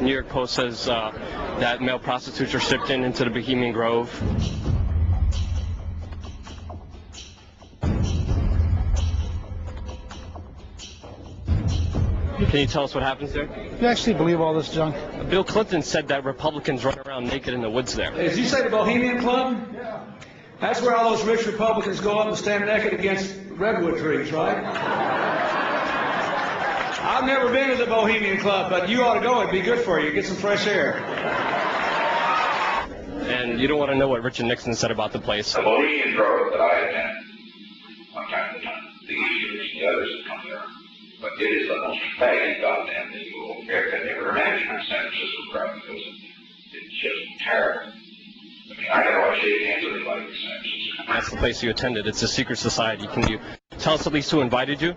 New York Post says that male prostitutes are shipped into the Bohemian Grove. Can you tell us what happens there? You actually believe all this junk? Bill Clinton said that Republicans run around naked in the woods there. Did you say the Bohemian Club? Yeah. That's where all those rich Republicans go up and stand naked against redwood trees, right? I've never been to the Bohemian Club, but you ought to go. It'd be good for you. Get some fresh air. And you don't want to know what Richard Nixon said about the place. The Bohemian Grove that I attend from time to time, the Easters and the others that come there, but it is the most faggy goddamn thing you will ever imagine in San Francisco crowd, because it's just terrible. I mean, I never want to shake hands with anybody in San Francisco. That's the place you attended. It's a secret society. Can you tell us at least who invited you?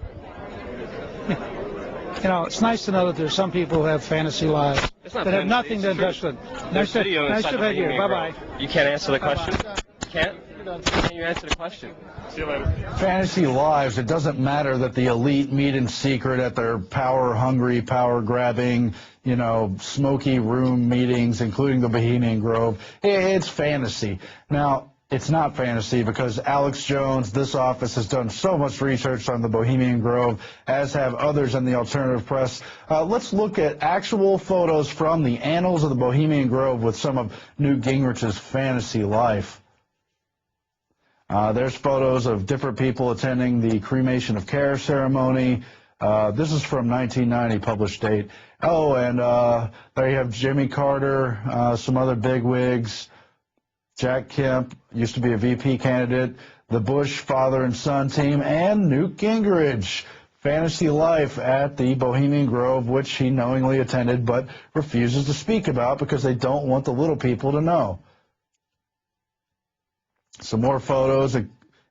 You know, it's nice to know that there's some people who have fantasy lives that have nothing to touch with. Nice to have you. Bye-bye. You can't answer the question? You can't? Can you answer the question? See you later. Fantasy lives. It doesn't matter that the elite meet in secret at their power-hungry, power-grabbing, you know, smoky room meetings, including the Bohemian Grove. It's fantasy. Now, it's not fantasy because Alex Jones, this office, has done so much research on the Bohemian Grove, as have others in the alternative press. Let's look at actual photos from the annals of the Bohemian Grove with some of Newt Gingrich's fantasy life. There's photos of different people attending the cremation of care ceremony. This is from 1990, published date. Oh, and there you have Jimmy Carter, some other bigwigs. Jack Kemp used to be a VP candidate, the Bush father and son team, and Newt Gingrich. Fantasy life at the Bohemian Grove, which he knowingly attended but refuses to speak about because they don't want the little people to know. Some more photos,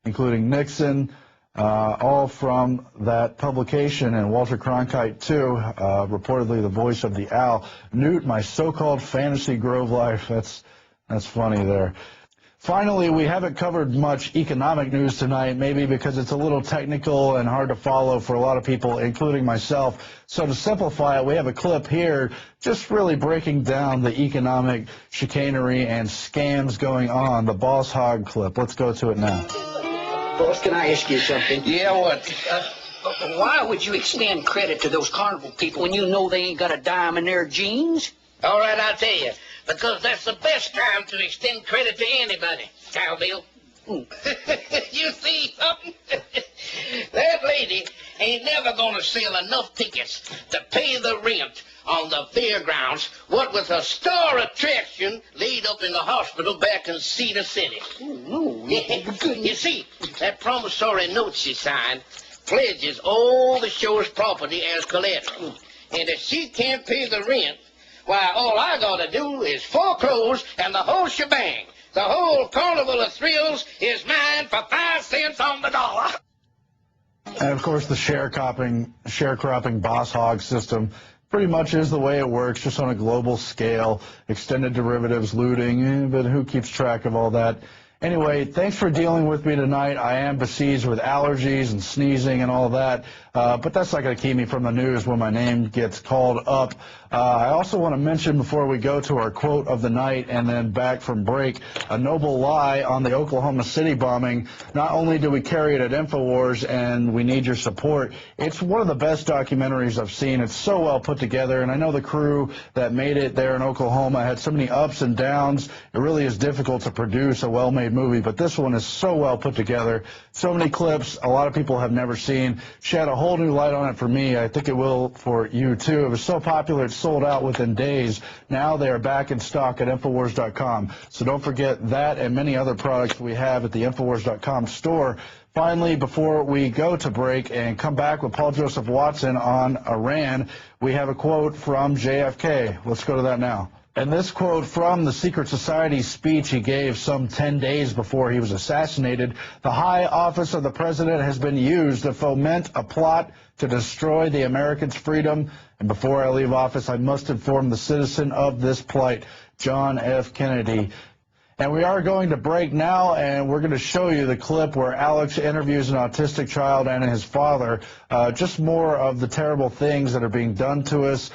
including Nixon, all from that publication, and Walter Cronkite, too, reportedly the voice of the owl. Newt, my so-called fantasy grove life. That's funny there. Finally, we haven't covered much economic news tonight, maybe because it's a little technical and hard to follow for a lot of people, including myself. So to simplify it, we have a clip here just really breaking down the economic chicanery and scams going on, the Boss Hog clip. Let's go to it now. Boss, can I ask you something? Yeah, what? Why would you extend credit to those carnival people when you know they ain't got a dime in their jeans? All right, I'll tell you. Because that's the best time to extend credit to anybody, Cowbill. You see something? That lady ain't never going to sell enough tickets to pay the rent on the fairgrounds, what with a star attraction laid up in the hospital back in Cedar City. You see, that promissory note she signed pledges all the show's property as collateral. And if she can't pay the rent, why, all I gotta do is foreclose and the whole shebang. The whole carnival of thrills is mine for 5 cents on the dollar. And, of course, the sharecropping boss hog system pretty much is the way it works, just on a global scale, extended derivatives, looting, but who keeps track of all that? Anyway, thanks for dealing with me tonight. I am besieged with allergies and sneezing and all that, but that's not going to keep me from the news when my name gets called up. I also want to mention before we go to our quote of the night and then back from break, a noble lie on the Oklahoma City bombing. Not only do we carry it at Infowars and we need your support, it's one of the best documentaries I've seen. It's so well put together, and I know the crew that made it there in Oklahoma had so many ups and downs. It really is difficult to produce a well-made movie, but this one is so well put together. So many clips a lot of people have never seen. Shed a whole new light on it for me. I think it will for you, too. It was so popular, it's sold out within days. Now they are back in stock at Infowars.com. So don't forget that and many other products we have at the Infowars.com store. Finally, before we go to break and come back with Paul Joseph Watson on Iran, we have a quote from JFK. Let's go to that now. And this quote from the Secret Society speech he gave some 10 days before he was assassinated: "The high office of the president has been used to foment a plot to destroy the Americans' freedom. And before I leave office, I must inform the citizen of this plight. John F. Kennedy." And we are going to break now, and we're going to show you the clip where Alex interviews an autistic child and his father. Just more of the terrible things that are being done to us.